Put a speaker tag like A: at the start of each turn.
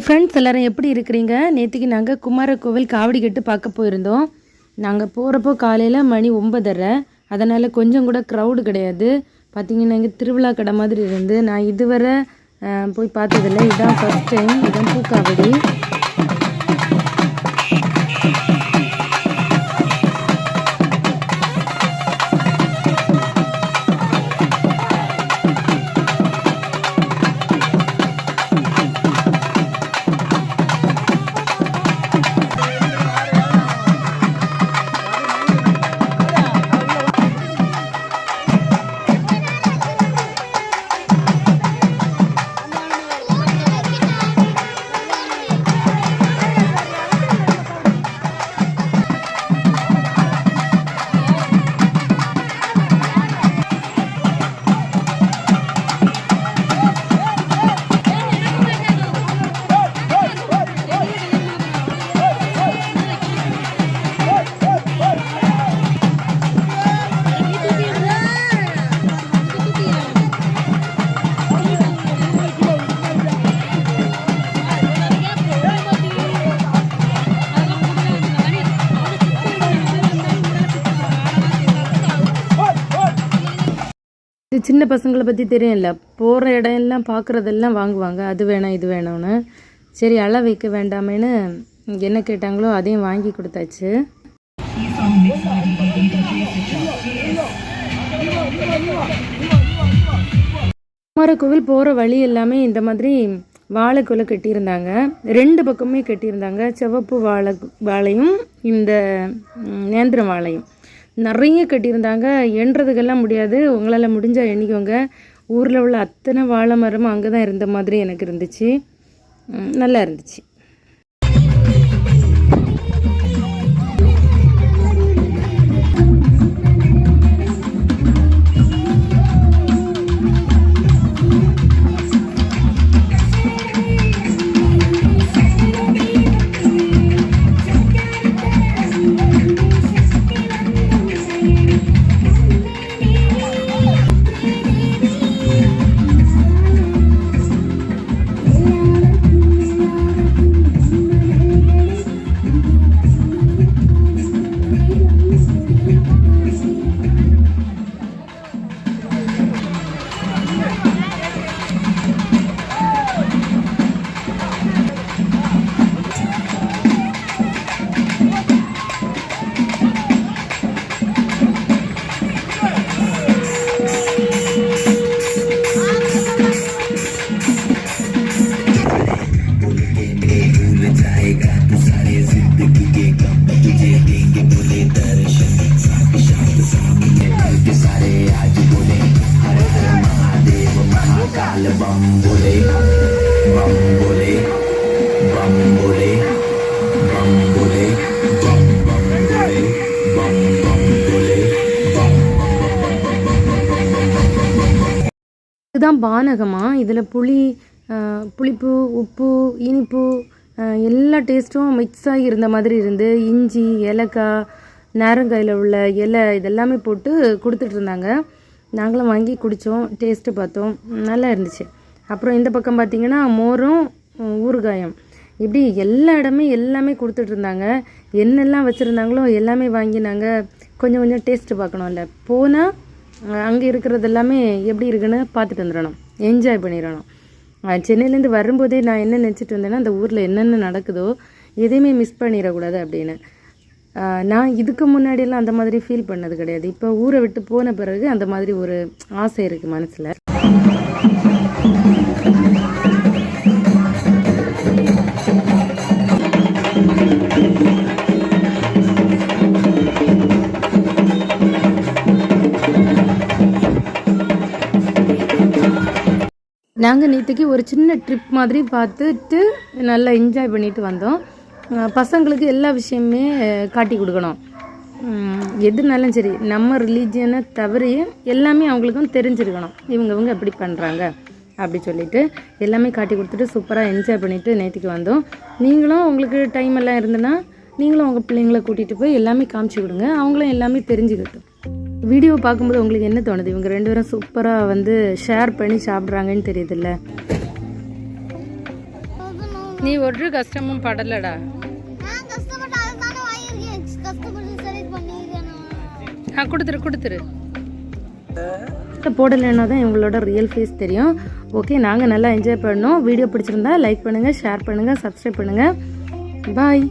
A: Friends எல்லோரும் எப்படி இருக்கிறீங்க? நேற்றுக்கு நாங்கள் குமார கோவில் காவடி கட்டு பார்க்க போயிருந்தோம். நாங்கள் போகிறப்போ காலையில் மணி 9:30, அதனால் கொஞ்சம் கூட க்ரௌடு கிடையாது. பார்த்திங்கன்னா இங்கே திருவிழா கடை மாதிரி இருந்து நான் இதுவரை போய் பார்த்ததில்லை. இதுதான் ஃபஸ்ட் டைம். இதுதான் பூக்காவடி. இது சின்ன பசங்களை பற்றி தெரியும்ல, போகிற இடம் எல்லாம் பார்க்குறதெல்லாம் வாங்குவாங்க. அது வேணாம் இது வேணும்னு. சரி அள வைக்க வேண்டாமேன்னு என்ன கேட்டாங்களோ அதையும் வாங்கி கொடுத்தாச்சு. குமாரகோவில் போகிற வழி எல்லாமே இந்த மாதிரி வாழைக்குலை கட்டியிருந்தாங்க. 2 பக்கமே கட்டியிருந்தாங்க. சிவப்பு வாழையும் இந்த நேந்திரம் வாழையும் நிறைய கட்டியிருந்தாங்க. எண்ணுறதுக்கெல்லாம் முடியாது. உங்களால் முடிஞ்சால் எண்ணிக்கோங்க. ஊரில் உள்ள அத்தனை வாழை மரமும் அங்கே தான் இருந்த மாதிரி எனக்கு இருந்துச்சு. நல்லா இருந்துச்சு. இதுதான் பானகமா. இதில் புளிப்பு, உப்பு, இனிப்பு எல்லா டேஸ்ட்டும் மிக்ஸ் ஆகி இருந்த மாதிரி இருந்து இஞ்சி, ஏலக்காய், நேரங்காயில் உள்ள இலை இதெல்லாமே போட்டு கொடுத்துட்டு இருந்தாங்க. நாங்களும் வாங்கி குடித்தோம், டேஸ்ட்டு பார்த்தோம், நல்லா இருந்துச்சு. அப்புறம் இந்த பக்கம் பார்த்திங்கன்னா மோரும் ஊறுகாயம் இப்படி எல்லா இடமே எல்லாமே கொடுத்துட்டு இருந்தாங்க. என்னெல்லாம் வச்சுருந்தாங்களோ எல்லாமே வாங்கி நாங்கள் கொஞ்சம் கொஞ்சம் டேஸ்ட்டு பார்க்கணும்ல. போனால் அங்கே இருக்கிறது எல்லாமே எப்படி இருக்குன்னு பார்த்துட்டு வந்துடணும், என்ஜாய் பண்ணிடணும். சென்னையிலேருந்து வரும்போதே நான் என்ன நினச்சிட்டு வந்தேன்னா, அந்த ஊரில் என்னென்ன நடக்குதோ எதையுமே மிஸ் பண்ணிடக்கூடாது அப்படின்னு. நான் இதுக்கு முன்னாடியெல்லாம் அந்த மாதிரி ஃபீல் பண்ணது கிடையாது. இப்போ ஊரை விட்டு போன பிறகு அந்த மாதிரி ஒரு ஆசை இருக்குது மனசில். நாங்கள் நேற்றுக்கு ஒரு சின்ன ட்ரிப் மாதிரி பார்த்துட்டு நல்லா என்ஜாய் பண்ணிட்டு வந்தோம். பசங்களுக்கு எல்லா விஷயமே காட்டி கொடுக்கணும். எதுனாலும் சரி, நம்ம ரிலீஜியனை தவிர எல்லாமே அவங்களுக்கும் தெரிஞ்சிருக்கணும். இவங்க எப்படி பண்ணுறாங்க அப்படி சொல்லிட்டு எல்லாமே காட்டி கொடுத்துட்டு சூப்பராக என்ஜாய் பண்ணிவிட்டு நேற்றுக்கு வந்தோம். நீங்களும் உங்களுக்கு டைம் எல்லாம் இருந்ததுன்னா நீங்களும் உங்கள் பிள்ளைங்களை கூட்டிகிட்டு போய் எல்லாமே காமிச்சு கொடுங்க. அவங்களும் எல்லாமே தெரிஞ்சுக்கிட்டோம். வீடியோ பார்க்கும்போது உங்களுக்கு என்ன தோணுது? இவங்க 2 பேரும் சூப்பராக ஷேர் பண்ணி சாப்பிட்றாங்கன்னு தெரியுதுல்ல. நீ ஒரு கஷ்டமும் படலடா.
B: நான் கஷ்டப்பட்டு அதுதானே வாங்கியிருக்கேன். கஷ்டப்பட்டு செலக்ட் பண்ணியிருக்கேன் நான்.
A: கொடுத்துரு. போடலைன்னா தான் இவங்களோட ரியல் ஃபேஸ் தெரியும். ஓகே, நாங்கள் நல்லா என்ஜாய் பண்ணோம். வீடியோ பிடிச்சிருந்தா லைக் பண்ணுங்கள், ஷேர் பண்ணுங்கள், சப்ஸ்கிரைப் பண்ணுங்கள். பாய்.